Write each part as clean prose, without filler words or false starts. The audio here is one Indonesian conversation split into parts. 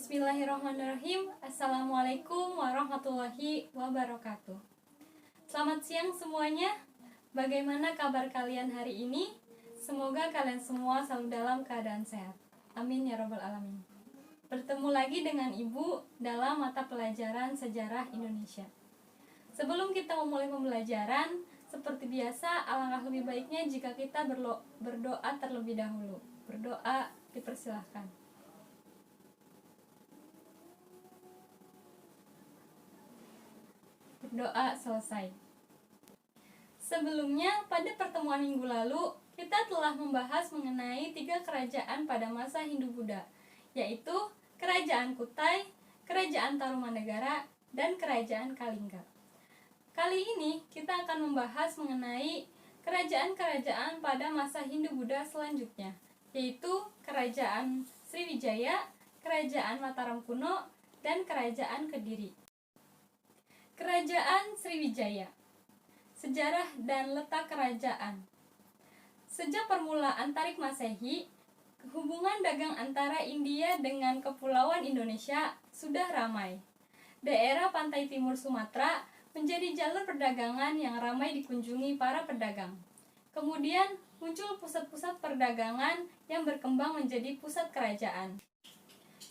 Bismillahirrahmanirrahim. Assalamualaikum warahmatullahi wabarakatuh. Selamat siang semuanya. Bagaimana kabar kalian hari ini? Semoga kalian semua selalu dalam keadaan sehat. Amin ya rabbal alamin. Bertemu lagi dengan Ibu dalam mata pelajaran Sejarah Indonesia. Sebelum kita memulai pembelajaran, seperti biasa, alangkah lebih baiknya jika kita berdoa terlebih dahulu. Berdoa dipersilahkan. Berdoa selesai. Sebelumnya, pada pertemuan minggu lalu, kita telah membahas mengenai 3 kerajaan pada masa Hindu-Buddha, yaitu Kerajaan Kutai, Kerajaan Tarumanegara, dan Kerajaan Kalingga. Kali ini kita akan membahas mengenai kerajaan-kerajaan pada masa Hindu-Buddha selanjutnya, yaitu Kerajaan Sriwijaya, Kerajaan Mataram Kuno, dan Kerajaan Kediri. Kerajaan Sriwijaya. Sejarah dan letak kerajaan. Sejak permulaan Tarik Masehi, hubungan dagang antara India dengan Kepulauan Indonesia sudah ramai. Daerah pantai timur Sumatera menjadi jalur perdagangan yang ramai dikunjungi para pedagang. Kemudian muncul pusat-pusat perdagangan yang berkembang menjadi pusat kerajaan.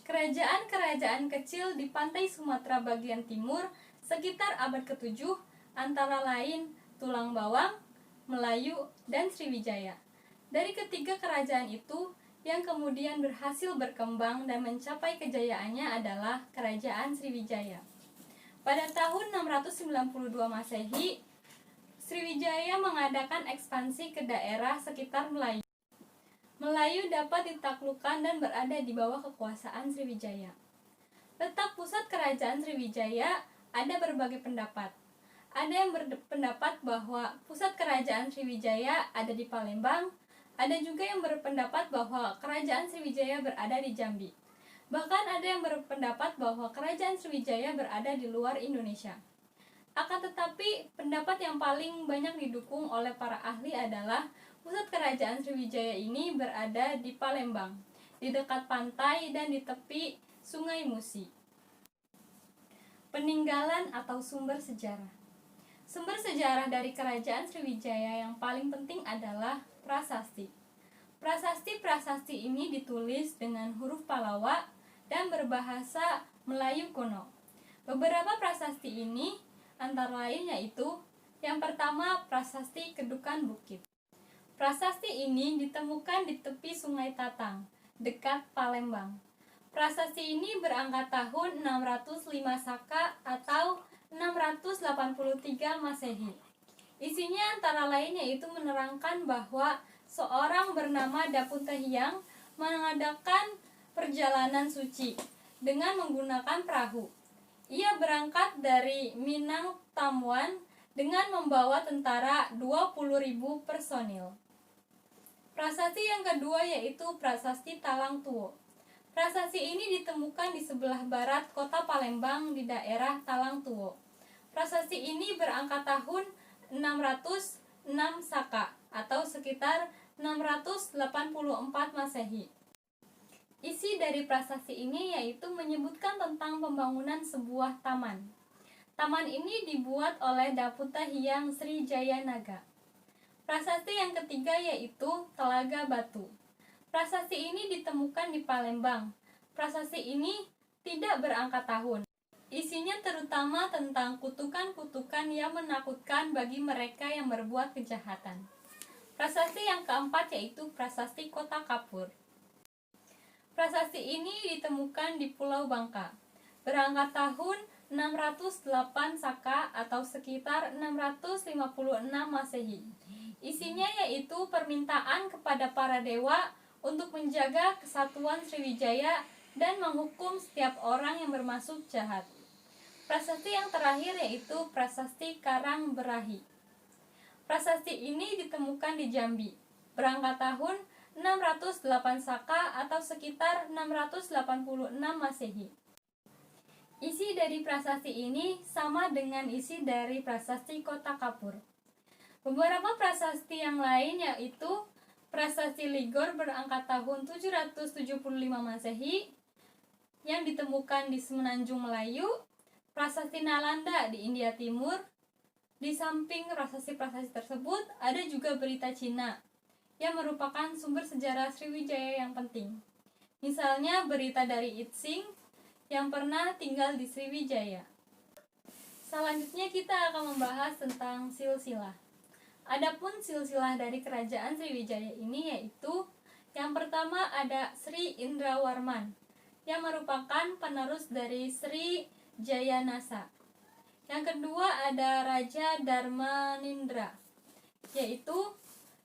Kerajaan-kerajaan kecil di pantai Sumatera bagian timur sekitar abad ke-7 antara lain Tulang Bawang, Melayu, dan Sriwijaya. Dari ketiga kerajaan itu, yang kemudian berhasil berkembang dan mencapai kejayaannya adalah Kerajaan Sriwijaya. Pada tahun 692 Masehi, Sriwijaya mengadakan ekspansi ke daerah sekitar Melayu. Melayu dapat ditaklukkan dan berada di bawah kekuasaan Sriwijaya. Letak pusat kerajaan Sriwijaya ada berbagai pendapat. Ada yang berpendapat bahwa pusat kerajaan Sriwijaya ada di Palembang, ada juga yang berpendapat bahwa kerajaan Sriwijaya berada di Jambi. Bahkan ada yang berpendapat bahwa kerajaan Sriwijaya berada di luar Indonesia. Akan tetapi, pendapat yang paling banyak didukung oleh para ahli adalah pusat kerajaan Sriwijaya ini berada di Palembang, di dekat pantai dan di tepi Sungai Musi. Peninggalan atau sumber sejarah. Sumber sejarah dari kerajaan Sriwijaya yang paling penting adalah prasasti. Prasasti-prasasti ini ditulis dengan huruf Palawa dan berbahasa Melayu kuno. Beberapa prasasti ini antara lain yaitu: yang pertama, Prasasti Kedukan Bukit. Prasasti ini ditemukan di tepi Sungai Tatang, dekat Palembang. Prasasti ini berangkat tahun 605 Saka atau 683 Masehi. Isinya antara lain yaitu menerangkan bahwa seorang bernama Dapunta Hyang mengadakan perjalanan suci dengan menggunakan perahu. Ia berangkat dari Minang Tamuan dengan membawa tentara 20.000 personil. Prasasti yang kedua yaitu Prasasti Talang Tuo. Prasasti ini ditemukan di sebelah barat kota Palembang di daerah Talang Tuo. Prasasti ini berangkat tahun 606 Saka atau sekitar 684 Masehi. Isi dari prasasti ini yaitu menyebutkan tentang pembangunan sebuah taman. Taman ini dibuat oleh Dapunta Hyang Srijayanaga. Prasasti yang ketiga yaitu Telaga Batu. Prasasti ini ditemukan di Palembang. Prasasti ini tidak berangkat tahun. Isinya terutama tentang kutukan-kutukan yang menakutkan bagi mereka yang berbuat kejahatan. Prasasti yang keempat yaitu Prasasti Kota Kapur. Prasasti ini ditemukan di Pulau Bangka. Berangkat tahun 608 Saka atau sekitar 656 Masehi. Isinya yaitu permintaan kepada para dewa untuk menjaga kesatuan Sriwijaya dan menghukum setiap orang yang bermaksud jahat. Prasasti yang terakhir yaitu Prasasti Karangberahi. Prasasti ini ditemukan di Jambi. Berangkat tahun 608 Saka atau sekitar 686 Masehi. Isi dari prasasti ini sama dengan isi dari Prasasti Kota Kapur. Beberapa prasasti yang lain yaitu Prasasti Ligor berangkat tahun 775 Masehi, yang ditemukan di Semenanjung Melayu, prasasti Nalanda di India Timur. Di samping prasasti-prasasti tersebut, ada juga berita Cina yang merupakan sumber sejarah Sriwijaya yang penting. Misalnya berita dari Itsing yang pernah tinggal di Sriwijaya. Selanjutnya kita akan membahas tentang silsilah. Adapun silsilah dari kerajaan Sriwijaya ini yaitu yang pertama ada Sri Indrawarman yang merupakan penerus dari Sri Jayanasa. Yang kedua ada Raja Dharmanindra, yaitu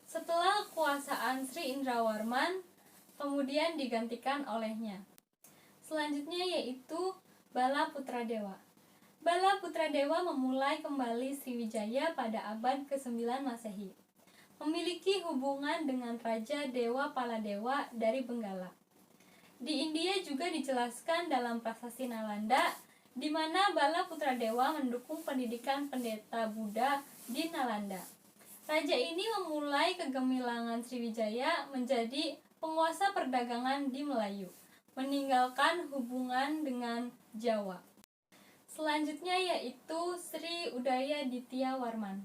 setelah kekuasaan Sri Indrawarman kemudian digantikan olehnya. Selanjutnya yaitu Bala Putradewa. Bala Putradewa memulai kembali Sriwijaya pada abad ke-9 Masehi. Memiliki hubungan dengan Raja Dewa Paladewa dari Benggala. Di India juga dijelaskan dalam prasasti Nalanda, di mana Bala Putradewa mendukung pendidikan pendeta Buddha di Nalanda. Raja ini memulai kegemilangan Sriwijaya menjadi penguasa perdagangan di Melayu, meninggalkan hubungan dengan Jawa. Selanjutnya yaitu Sri Udaya Ditya Warman.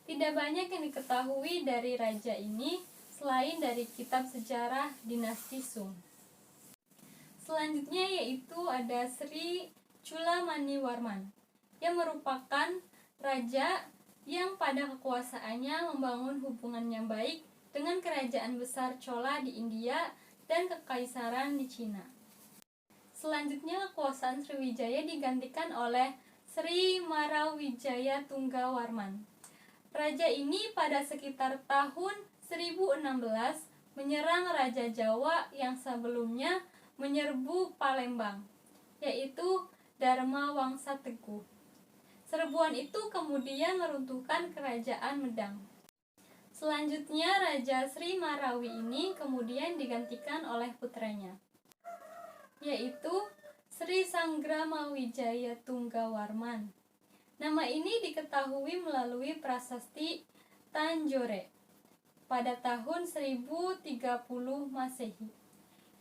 Tidak banyak yang diketahui dari raja ini selain dari kitab sejarah dinasti Sung. Selanjutnya yaitu ada Sri Chulamaniwarman yang merupakan raja yang pada kekuasaannya membangun hubungan yang baik dengan kerajaan besar Chola di India dan kekaisaran di Cina. Selanjutnya kekuasaan Sriwijaya digantikan oleh Sri Marawijaya Tunggawarman. Raja ini pada sekitar tahun 1016 menyerang Raja Jawa yang sebelumnya menyerbu Palembang, yaitu Dharma Wangsa Teguh. Serbuan itu kemudian meruntuhkan kerajaan Medang. Selanjutnya Raja Sri Marawi ini kemudian digantikan oleh putranya, yaitu Sri Sangramawijaya Tunggawarman. Nama ini diketahui melalui prasasti Tanjore pada tahun 1030 Masehi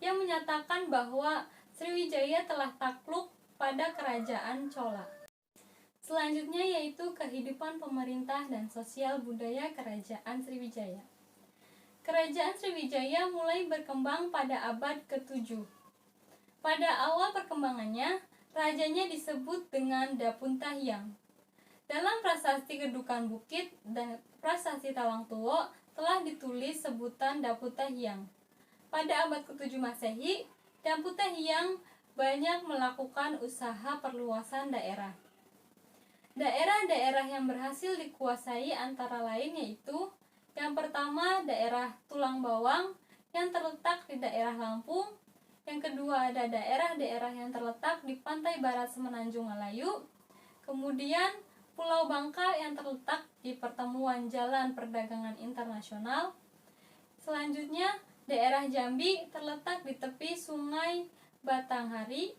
yang menyatakan bahwa Sriwijaya telah takluk pada kerajaan Chola. Selanjutnya yaitu kehidupan pemerintah dan sosial budaya kerajaan Sriwijaya. Kerajaan Sriwijaya mulai berkembang pada abad ke-7. Pada awal perkembangannya, rajanya disebut dengan Dapuntahyang. Dalam prasasti Kedukan Bukit dan prasasti Tawang Tuwo telah ditulis sebutan Dapuntahyang. Pada abad ke-7 Masehi, Dapuntahyang banyak melakukan usaha perluasan daerah. Daerah-daerah yang berhasil dikuasai antara lain yaitu yang pertama daerah Tulang Bawang yang terletak di daerah Lampung. Yang kedua ada daerah-daerah yang terletak di pantai barat Semenanjung Melayu. Kemudian Pulau Bangka yang terletak di pertemuan Jalan Perdagangan Internasional. Selanjutnya daerah Jambi terletak di tepi Sungai Batanghari.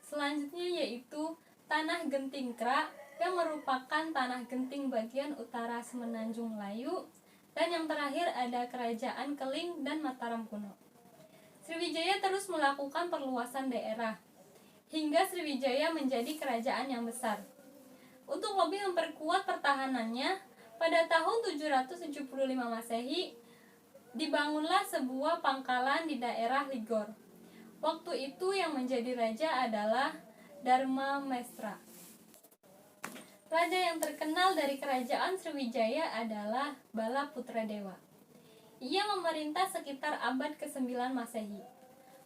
Selanjutnya yaitu Tanah Gentingkra yang merupakan tanah genting bagian utara Semenanjung Melayu. Dan yang terakhir ada Kerajaan Keling dan Mataram kuno. Sriwijaya terus melakukan perluasan daerah hingga Sriwijaya menjadi kerajaan yang besar. Untuk lebih memperkuat pertahanannya, pada tahun 775 Masehi dibangunlah sebuah pangkalan di daerah Ligor. Waktu itu yang menjadi raja adalah Dharmamestra. Raja yang terkenal dari kerajaan Sriwijaya adalah Bala Putradewa. Ia memerintah sekitar abad ke-9 Masehi.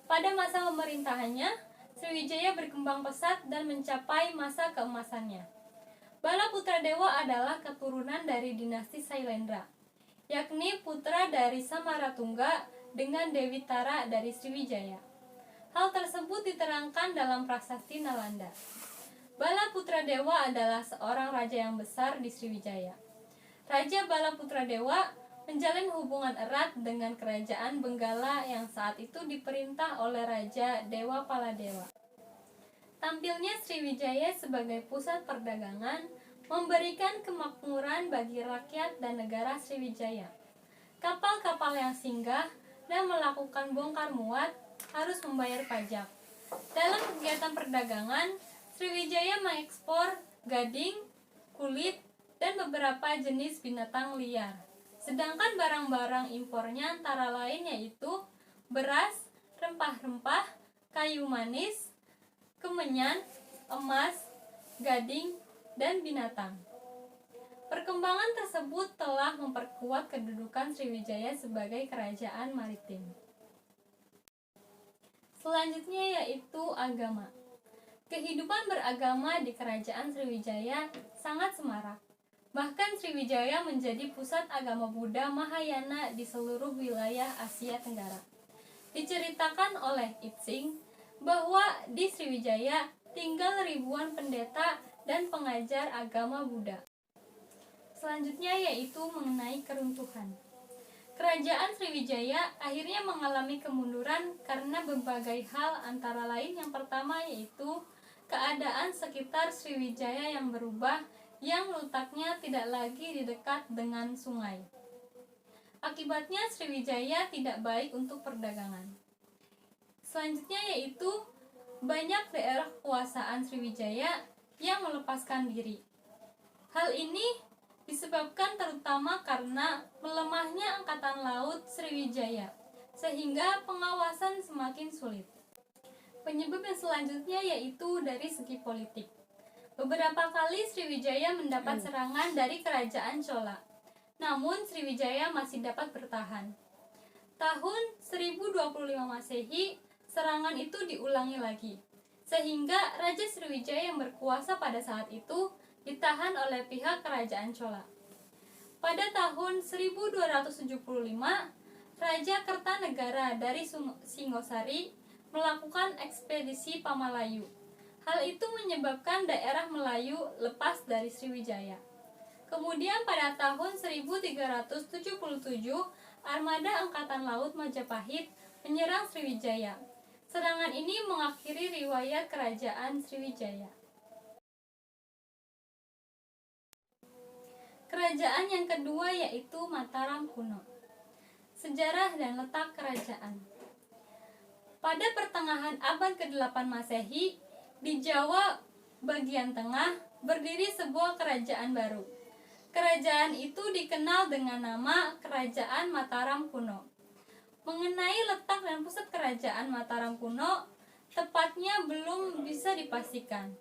Pada masa pemerintahannya, Sriwijaya berkembang pesat dan mencapai masa keemasannya. Bala Putradewa adalah keturunan dari dinasti Sailendra, yakni putra dari Samaratungga dengan Dewi Tara dari Sriwijaya. Hal tersebut diterangkan dalam prasasti Nalanda. Bala Putradewa adalah seorang raja yang besar di Sriwijaya. Raja Bala Putradewa menjalin hubungan erat dengan kerajaan Benggala yang saat itu diperintah oleh Raja Dewa Paladewa. Tampilnya Sriwijaya sebagai pusat perdagangan memberikan kemakmuran bagi rakyat dan negara Sriwijaya. Kapal-kapal yang singgah dan melakukan bongkar muat harus membayar pajak. Dalam kegiatan perdagangan, Sriwijaya mengekspor gading, kulit, dan beberapa jenis binatang liar. Sedangkan barang-barang impornya antara lain yaitu beras, rempah-rempah, kayu manis, kemenyan, emas, gading, dan binatang. Perkembangan tersebut telah memperkuat kedudukan Sriwijaya sebagai kerajaan maritim. Selanjutnya yaitu agama. Kehidupan beragama di kerajaan Sriwijaya sangat semarak. Bahkan Sriwijaya menjadi pusat agama Buddha Mahayana di seluruh wilayah Asia Tenggara. Diceritakan oleh Itsing bahwa di Sriwijaya tinggal ribuan pendeta dan pengajar agama Buddha. Selanjutnya yaitu mengenai keruntuhan. Kerajaan Sriwijaya akhirnya mengalami kemunduran karena berbagai hal, antara lain yang pertama yaitu keadaan sekitar Sriwijaya yang berubah, yang letaknya tidak lagi di dekat dengan sungai. Akibatnya Sriwijaya tidak baik untuk perdagangan. Selanjutnya yaitu banyak daerah kekuasaan Sriwijaya yang melepaskan diri. Hal ini disebabkan terutama karena melemahnya Angkatan Laut Sriwijaya, sehingga pengawasan semakin sulit. Penyebab yang selanjutnya yaitu dari segi politik. Beberapa kali Sriwijaya mendapat serangan dari kerajaan Chola, namun Sriwijaya masih dapat bertahan. Tahun 1025 Masehi, serangan itu diulangi lagi, sehingga Raja Sriwijaya yang berkuasa pada saat itu ditahan oleh pihak kerajaan Chola. Pada tahun 1275, Raja Kertanegara dari Singosari melakukan ekspedisi Pamalayu. Hal itu menyebabkan daerah Melayu lepas dari Sriwijaya. Kemudian pada tahun 1377, armada Angkatan Laut Majapahit menyerang Sriwijaya. Serangan ini mengakhiri riwayat kerajaan Sriwijaya. Kerajaan yang kedua yaitu Mataram kuno. Sejarah dan letak kerajaan. Pada pertengahan abad ke-8 Masehi, di Jawa bagian tengah berdiri sebuah kerajaan baru. Kerajaan itu dikenal dengan nama Kerajaan Mataram kuno. Mengenai letak dan pusat kerajaan Mataram kuno, tepatnya belum bisa dipastikan.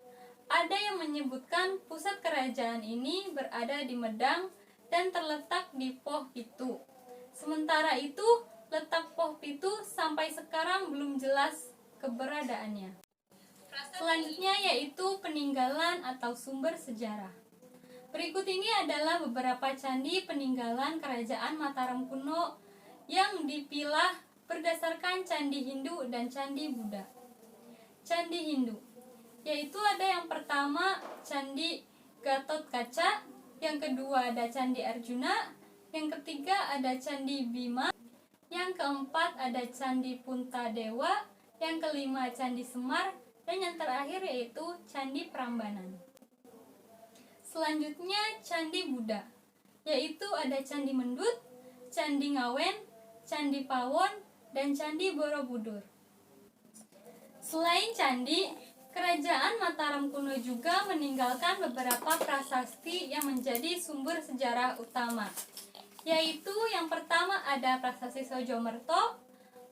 Ada yang menyebutkan pusat kerajaan ini berada di Medang dan terletak di Poh Pitu. Sementara itu, letak Poh Pitu sampai sekarang belum jelas keberadaannya. Selanjutnya yaitu peninggalan atau sumber sejarah. Berikut ini adalah beberapa candi peninggalan kerajaan Mataram kuno yang dipilah berdasarkan candi Hindu dan candi Buddha. Candi Hindu yaitu ada yang pertama Candi Gatotkaca, yang kedua ada Candi Arjuna, yang ketiga ada Candi Bima, yang keempat ada Candi Puntadewa, yang kelima Candi Semar, dan yang terakhir yaitu Candi Prambanan. Selanjutnya Candi Buddha, yaitu ada Candi Mendut, Candi Ngawen, Candi Pawon, dan Candi Borobudur. Selain candi, Kerajaan Mataram kuno juga meninggalkan beberapa prasasti yang menjadi sumber sejarah utama, yaitu yang pertama ada Prasasti Sojomerto,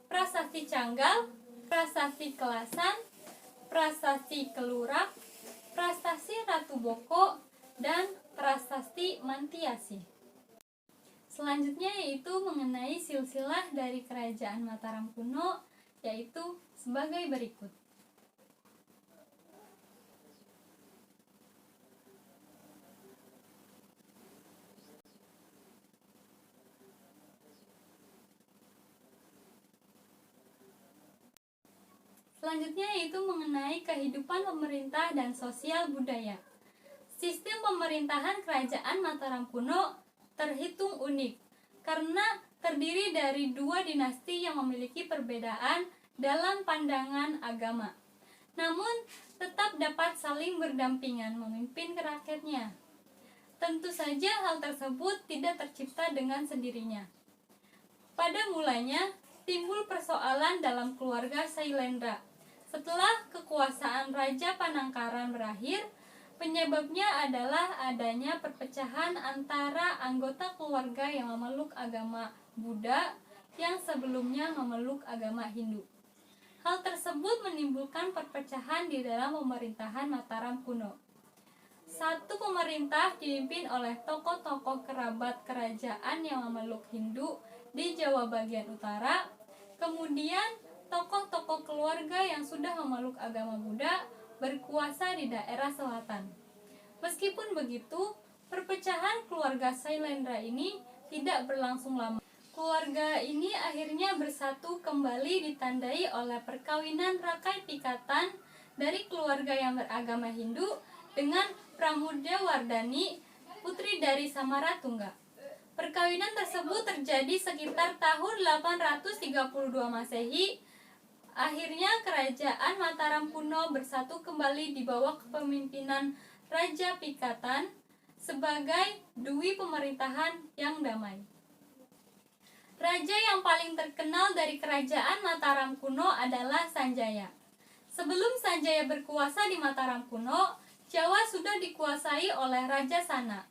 Prasasti Canggal, Prasasti Kelasan, Prasasti Kelurak, Prasasti Ratu Boko, dan Prasasti Mantiasi. Selanjutnya yaitu mengenai silsilah dari Kerajaan Mataram kuno, yaitu sebagai berikut. Selanjutnya yaitu mengenai kehidupan pemerintah dan sosial budaya. Sistem pemerintahan kerajaan Mataram kuno terhitung unik karena terdiri dari dua dinasti yang memiliki perbedaan dalam pandangan agama, namun tetap dapat saling berdampingan memimpin rakyatnya. Tentu saja hal tersebut tidak tercipta dengan sendirinya. Pada mulanya timbul persoalan dalam keluarga Sailendra, Setelah kekuasaan Raja Panangkaran berakhir, penyebabnya adalah adanya perpecahan antara anggota keluarga yang memeluk agama Buddha yang sebelumnya memeluk agama Hindu. Hal tersebut menimbulkan perpecahan di dalam pemerintahan Mataram kuno. Satu pemerintah dipimpin oleh tokoh-tokoh kerabat kerajaan yang memeluk Hindu di Jawa bagian utara, kemudian tokoh-tokoh keluarga yang sudah memeluk agama Buddha berkuasa di daerah selatan. Meskipun begitu, perpecahan keluarga Sailendra ini tidak berlangsung lama. Keluarga ini akhirnya bersatu kembali ditandai oleh perkawinan Rakai Pikatan dari keluarga yang beragama Hindu dengan Pramudawardhani, putri dari Samaratungga. Perkawinan tersebut terjadi sekitar tahun 832 Masehi. Akhirnya kerajaan Mataram kuno bersatu kembali di bawah kepemimpinan Raja Pikatan sebagai dui pemerintahan yang damai. Raja yang paling terkenal dari kerajaan Mataram kuno adalah Sanjaya. Sebelum Sanjaya berkuasa di Mataram kuno, Jawa sudah dikuasai oleh Raja Sana.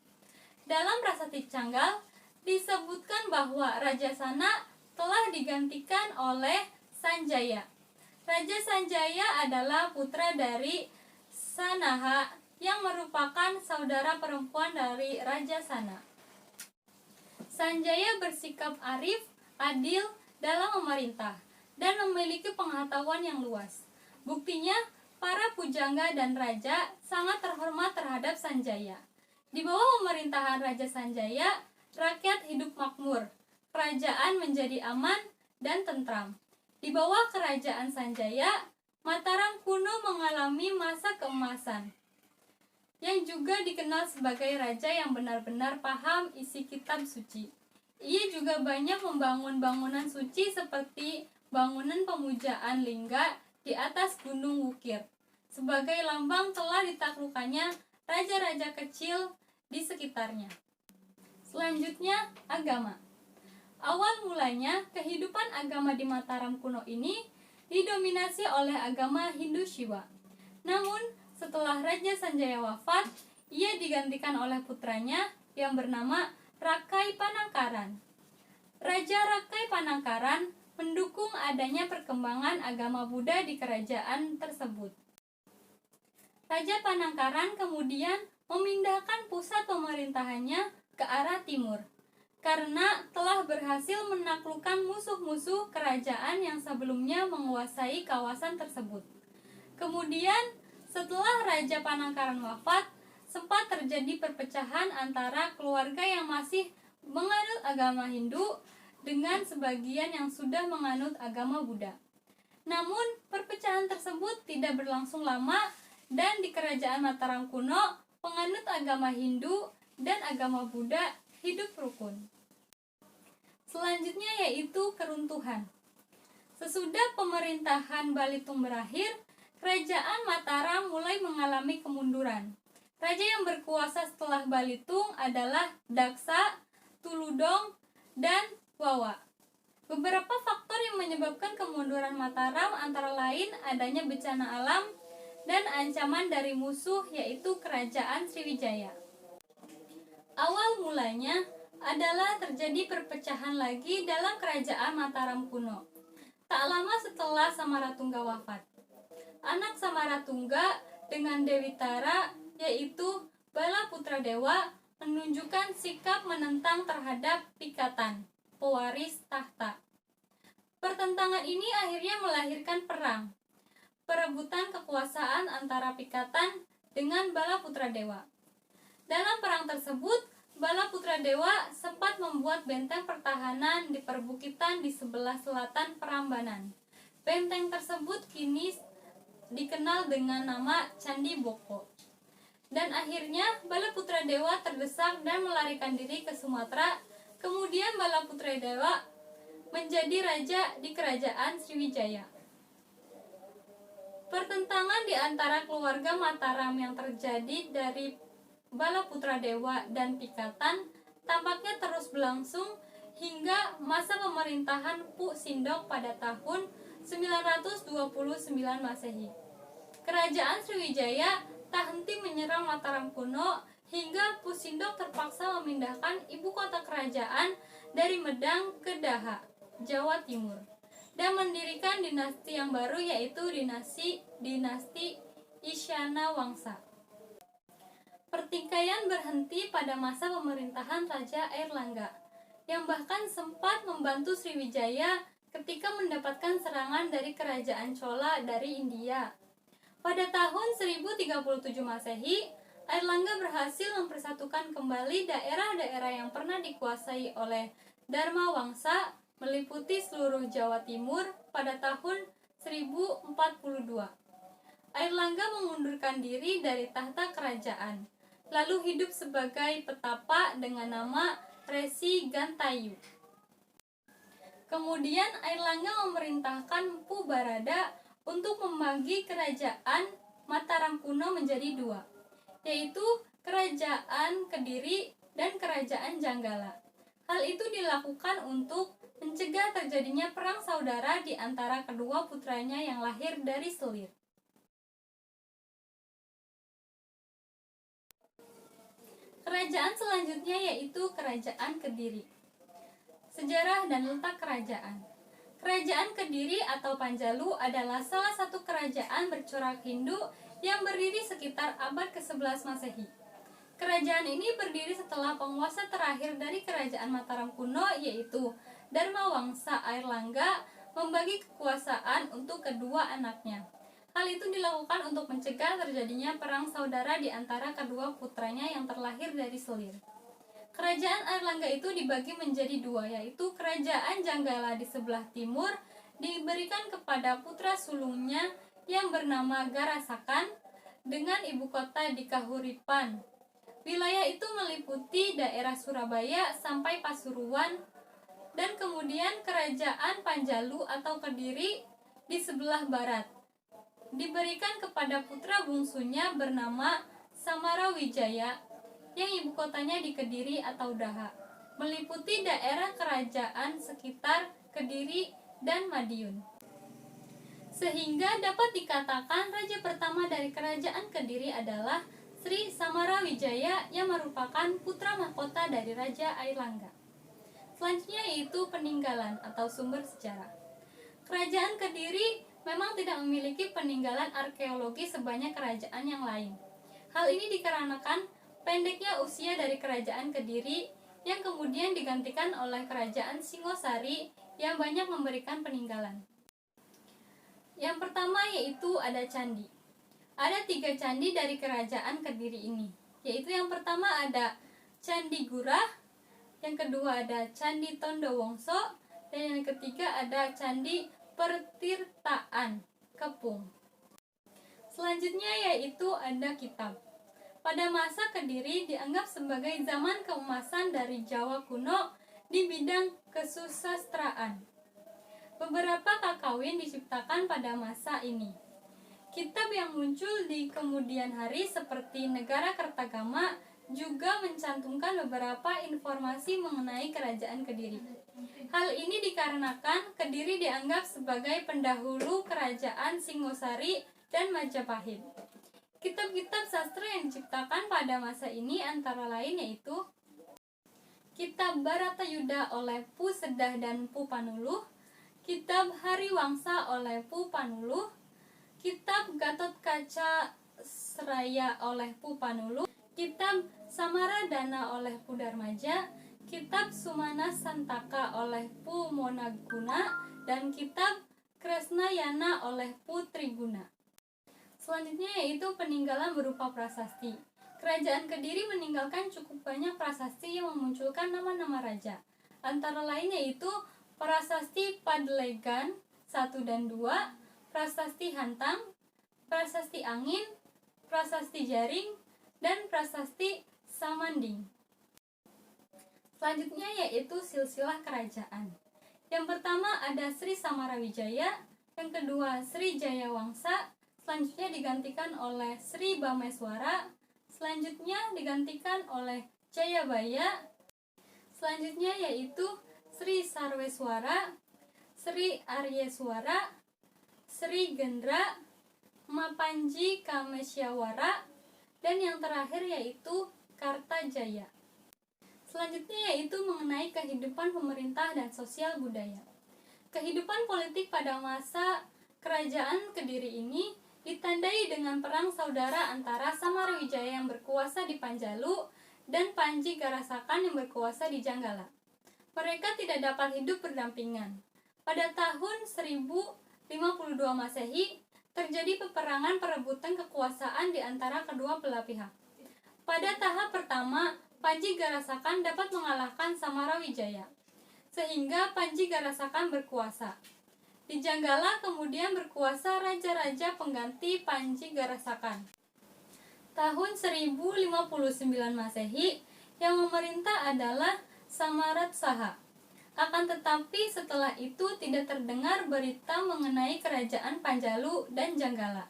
Dalam Prasasti Canggal disebutkan bahwa Raja Sana telah digantikan oleh Sanjaya. Raja Sanjaya adalah putra dari Sanaha yang merupakan saudara perempuan dari Raja Sana. Sanjaya bersikap arif, adil dalam memerintah, dan memiliki pengetahuan yang luas. Buktinya, para pujangga dan raja sangat terhormat terhadap Sanjaya. Di bawah pemerintahan Raja Sanjaya, rakyat hidup makmur, kerajaan menjadi aman dan tentram. Di bawah kerajaan Sanjaya, Mataram kuno mengalami masa keemasan, yang juga dikenal sebagai raja yang benar-benar paham isi kitab suci. Ia juga banyak membangun bangunan suci seperti bangunan pemujaan lingga di atas Gunung Wukir, sebagai lambang telah ditaklukkannya raja-raja kecil di sekitarnya. Selanjutnya, agama. Awal mulanya, kehidupan agama di Mataram kuno ini didominasi oleh agama Hindu Shiva. Namun, setelah Raja Sanjaya wafat, ia digantikan oleh putranya yang bernama Rakai Panangkaran. Raja Rakai Panangkaran mendukung adanya perkembangan agama Buddha di kerajaan tersebut. Raja Panangkaran kemudian memindahkan pusat pemerintahannya ke arah timur, karena telah berhasil menaklukkan musuh-musuh kerajaan yang sebelumnya menguasai kawasan tersebut. Kemudian, setelah Raja Panangkaran wafat, sempat terjadi perpecahan antara keluarga yang masih menganut agama Hindu dengan sebagian yang sudah menganut agama Buddha. Namun, perpecahan tersebut tidak berlangsung lama dan di kerajaan Mataram kuno, penganut agama Hindu dan agama Buddha hidup rukun. Selanjutnya yaitu keruntuhan. Sesudah pemerintahan Balitung berakhir, kerajaan Mataram mulai mengalami kemunduran. Raja yang berkuasa setelah Balitung adalah Daksa, Tuludong, dan Wawa. Beberapa faktor yang menyebabkan kemunduran Mataram antara lain adanya bencana alam dan ancaman dari musuh yaitu kerajaan Sriwijaya. Awal mulanya adalah terjadi perpecahan lagi dalam kerajaan Mataram kuno. Tak lama setelah Samaratungga wafat, anak Samaratungga dengan Dewi Tara yaitu Bala Putra Dewa menunjukkan sikap menentang terhadap Pikatan, pewaris tahta. Pertentangan ini akhirnya melahirkan perang, perebutan kekuasaan antara Pikatan dengan Bala Putra Dewa. Dalam perang tersebut, Bala Putra Dewa sempat membuat benteng pertahanan di perbukitan di sebelah selatan Prambanan. Benteng tersebut kini dikenal dengan nama Candi Boko. Dan akhirnya Bala Putra Dewa terdesak dan melarikan diri ke Sumatera. Kemudian Bala Putra Dewa menjadi raja di kerajaan Sriwijaya. Pertentangan di antara keluarga Mataram yang terjadi dari Bala Putra Dewa dan Pikatan tampaknya terus berlangsung hingga masa pemerintahan Pu Sindok pada tahun 929 Masehi. Kerajaan Sriwijaya tak henti menyerang Mataram kuno hingga Pusindok terpaksa memindahkan ibu kota kerajaan dari Medang ke Daha, Jawa Timur, dan mendirikan dinasti yang baru, yaitu dinasti Isyana Wangsa. Pertikaian berhenti pada masa pemerintahan Raja Airlangga, yang bahkan sempat membantu Sriwijaya ketika mendapatkan serangan dari kerajaan Chola dari India. Pada tahun 1037 Masehi, Airlangga berhasil mempersatukan kembali daerah-daerah yang pernah dikuasai oleh Dharma Wangsa, meliputi seluruh Jawa Timur pada tahun 1042. Airlangga mengundurkan diri dari tahta kerajaan, lalu hidup sebagai petapa dengan nama Resi Gantayu. Kemudian Airlangga memerintahkan Mpu Barada untuk membagi kerajaan Mataram kuno menjadi dua, yaitu Kerajaan Kediri dan Kerajaan Janggala. Hal itu dilakukan untuk mencegah terjadinya perang saudara di antara kedua putranya yang lahir dari selir. Kerajaan selanjutnya yaitu Kerajaan Kediri. Sejarah dan letak kerajaan. Kerajaan Kediri atau Panjalu adalah salah satu kerajaan bercorak Hindu yang berdiri sekitar abad ke-11 Masehi. Kerajaan ini berdiri setelah penguasa terakhir dari Kerajaan Mataram kuno, yaitu Dharma Wangsa Airlangga, membagi kekuasaan untuk kedua anaknya. Hal itu dilakukan untuk mencegah terjadinya perang saudara di antara kedua putranya yang terlahir dari selir. Kerajaan Airlangga itu dibagi menjadi dua, yaitu Kerajaan Janggala di sebelah timur diberikan kepada putra sulungnya yang bernama Garasakan dengan ibu kota di Kahuripan. Wilayah itu meliputi daerah Surabaya sampai Pasuruan, dan kemudian Kerajaan Panjalu atau Kediri di sebelah barat diberikan kepada putra bungsunya bernama Samarawijaya yang ibu kotanya di Kediri atau Daha, meliputi daerah kerajaan sekitar Kediri dan Madiun. Sehingga dapat dikatakan raja pertama dari Kerajaan Kediri adalah Sri Samarawijaya yang merupakan putra mahkota dari Raja Airlangga. Selanjutnya yaitu peninggalan atau sumber sejarah. Kerajaan Kediri memang tidak memiliki peninggalan arkeologi sebanyak kerajaan yang lain. Hal ini dikarenakan pendeknya usia dari Kerajaan Kediri yang kemudian digantikan oleh Kerajaan Singosari yang banyak memberikan peninggalan. Yang pertama yaitu ada candi. Ada 3 candi dari Kerajaan Kediri ini, yaitu yang pertama ada Candi Gurah, yang kedua ada Candi Tondowongso, dan yang ketiga ada Candi Pertirtaan Kepung. Selanjutnya yaitu ada kitab. Pada masa Kediri dianggap sebagai zaman keemasan dari Jawa kuno di bidang kesusastraan. Beberapa kakawin diciptakan pada masa ini. Kitab yang muncul di kemudian hari seperti Negara Kertagama juga mencantumkan beberapa informasi mengenai Kerajaan Kediri. Hal ini dikarenakan Kediri dianggap sebagai pendahulu Kerajaan Singosari dan Majapahit. Kitab-kitab sastra yang diciptakan pada masa ini antara lain yaitu Kitab Baratayuda oleh Pu Sedah dan Pu Panuluh, Kitab Hariwangsa oleh Pu Panuluh, Kitab Gatotkaca Sraya oleh Pu Panuluh, Kitab Samaradana oleh Pu Darmaja, Kitab Sumana Santaka oleh Pu Monaguna, dan Kitab Kresnayana oleh Pu Triguna. Selanjutnya yaitu peninggalan berupa prasasti. Kerajaan Kediri meninggalkan cukup banyak prasasti yang memunculkan nama-nama raja. Antara lain yaitu Prasasti Padlegan 1 dan 2, Prasasti Hantang, Prasasti Angin, Prasasti Jaring, dan Prasasti Samanding. Selanjutnya yaitu silsilah kerajaan. Yang pertama ada Sri Samarawijaya, yang kedua Sri Jayawangsa, selanjutnya digantikan oleh Sri Bameswara, selanjutnya digantikan oleh Jayabaya, selanjutnya yaitu Sri Sarweswara, Sri Aryeswara, Sri Gendra, Mapanji Kamesyawara, dan yang terakhir yaitu Kartajaya. Selanjutnya yaitu mengenai kehidupan pemerintah dan sosial budaya. Kehidupan politik pada masa Kerajaan Kediri ini ditandai dengan perang saudara antara Samarawijaya yang berkuasa di Panjalu dan Panji Garasakan yang berkuasa di Janggala. Mereka tidak dapat hidup berdampingan. Pada tahun 1052 Masehi, terjadi peperangan perebutan kekuasaan di antara kedua belah pihak. Pada tahap pertama, Panji Garasakan dapat mengalahkan Samarawijaya, sehingga Panji Garasakan berkuasa. Di Janggala kemudian berkuasa raja-raja pengganti Panji Garasakan. Tahun 1059 Masehi, yang memerintah adalah Samaratsaha. Akan tetapi setelah itu tidak terdengar berita mengenai kerajaan Panjalu dan Janggala.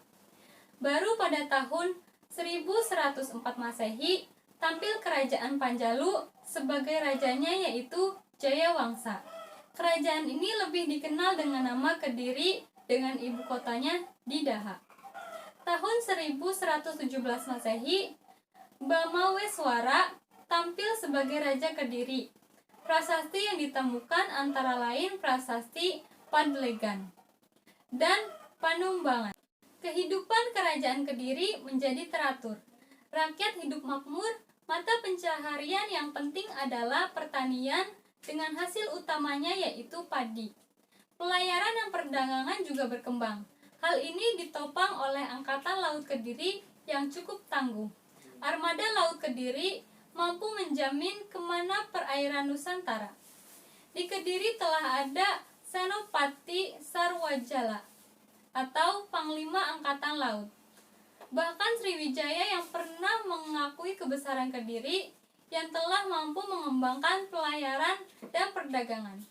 Baru pada tahun 1104 Masehi, tampil kerajaan Panjalu sebagai rajanya yaitu Jayawangsa. Kerajaan ini lebih dikenal dengan nama Kediri dengan ibu kotanya di Daha. Tahun 1117 Masehi, Bamaweswara tampil sebagai Raja Kediri. Prasasti yang ditemukan antara lain prasasti Padlegan dan Panumbangan. Kehidupan kerajaan Kediri menjadi teratur. Rakyat hidup makmur, mata pencaharian yang penting adalah pertanian dengan hasil utamanya yaitu padi. Pelayaran dan perdagangan juga berkembang. Hal ini ditopang oleh Angkatan Laut Kediri yang cukup tangguh. Armada Laut Kediri mampu menjamin kemana perairan Nusantara. Di Kediri telah ada Senopati Sarwajala atau Panglima Angkatan Laut. Bahkan Sriwijaya yang pernah mengakui kebesaran Kediri yang telah mampu mengembangkan pelayaran dan perdagangan.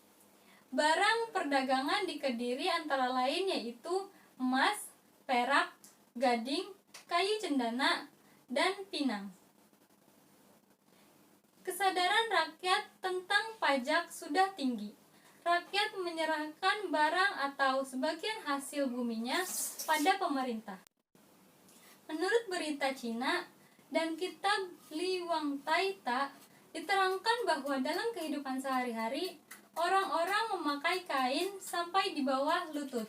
Barang perdagangan di Kediri antara lain yaitu emas, perak, gading, kayu cendana, dan pinang. Kesadaran rakyat tentang pajak sudah tinggi. Rakyat menyerahkan barang atau sebagian hasil buminya pada pemerintah. Menurut berita Cina dan kitab Li Wang Taita, diterangkan bahwa dalam kehidupan sehari-hari, orang-orang memakai kain sampai di bawah lutut.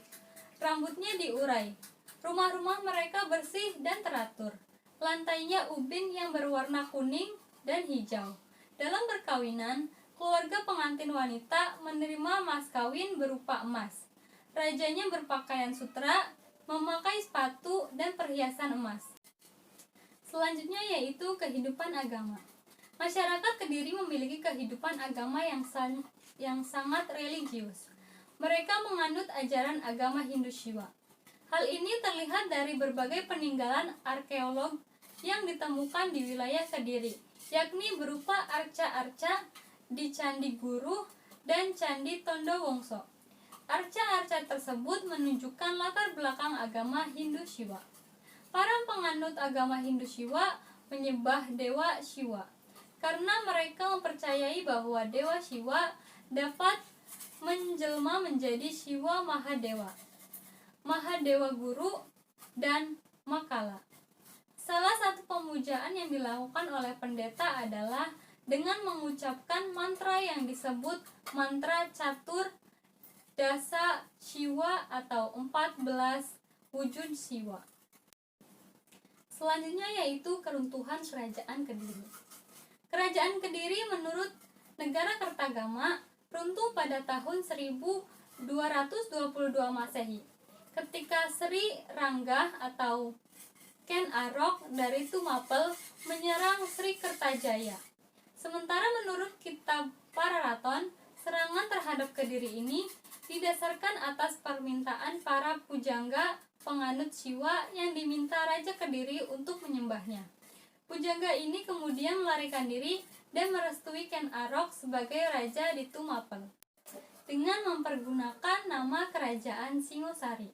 Rambutnya diurai. Rumah-rumah mereka bersih dan teratur. Lantainya ubin yang berwarna kuning dan hijau. Dalam perkawinan, keluarga pengantin wanita menerima mas kawin berupa emas. Rajanya berpakaian sutra, memakai sepatu dan perhiasan emas. Selanjutnya yaitu kehidupan agama. Masyarakat Kediri memiliki kehidupan agama yang sangat religius. Mereka menganut ajaran agama Hindu Shiva. Hal ini terlihat dari berbagai peninggalan arkeolog yang ditemukan di wilayah Kediri, yakni berupa arca-arca di Candi Guru dan Candi Tondowongso. Arca-arca tersebut menunjukkan latar belakang agama Hindu Shiva. Para penganut agama Hindu Shiva menyembah Dewa Shiva karena mereka mempercayai bahwa Dewa Shiva dapat menjelma menjadi Shiva Mahadewa, Mahadewa Guru, dan Makala. Salah satu pemujaan yang dilakukan oleh pendeta adalah dengan mengucapkan mantra yang disebut mantra catur Dasa Shiva atau 14 wujud Shiva. Selanjutnya yaitu keruntuhan Kerajaan Kediri. Kerajaan Kediri menurut negara Kertagama runtuh pada tahun 1222 Masehi ketika Sri Rangga atau Ken Arok dari Tumapel menyerang Sri Kertajaya. Sementara menurut kitab Pararaton, serangan terhadap Kediri ini didasarkan atas permintaan para pujangga penganut Shiva yang diminta Raja Kediri untuk menyembahnya. Pujangga ini kemudian melarikan diri dan merestui Ken Arok sebagai raja di Tumapel dengan mempergunakan nama kerajaan Singosari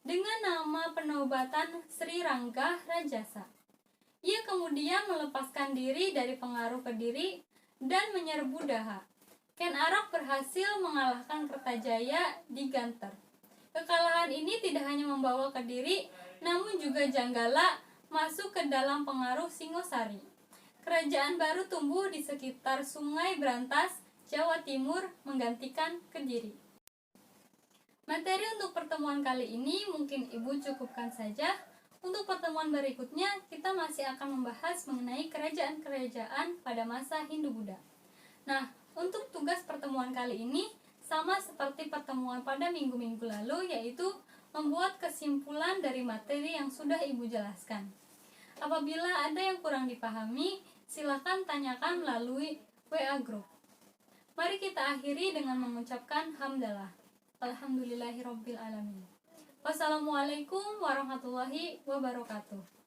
dengan nama penobatan Sri Rangga Rajasa. Ia kemudian melepaskan diri dari pengaruh Kediri dan menyerbu Daha. Ken Arok berhasil mengalahkan Kertajaya di Ganter. Kekalahan ini tidak hanya membawa Kediri, namun juga Janggala masuk ke dalam pengaruh Singosari. Kerajaan baru tumbuh di sekitar Sungai Brantas, Jawa Timur, menggantikan Kediri. Materi untuk pertemuan kali ini mungkin Ibu cukupkan saja. Untuk pertemuan berikutnya, kita masih akan membahas mengenai kerajaan-kerajaan pada masa Hindu-Buddha. Nah, untuk tugas pertemuan kali ini sama seperti pertemuan pada minggu-minggu lalu, yaitu membuat kesimpulan dari materi yang sudah Ibu jelaskan. Apabila ada yang kurang dipahami, silakan tanyakan melalui WA Group. Mari kita akhiri dengan mengucapkan hamdalah. Alhamdulillahirabbil alamin. Wassalamualaikum warahmatullahi wabarakatuh.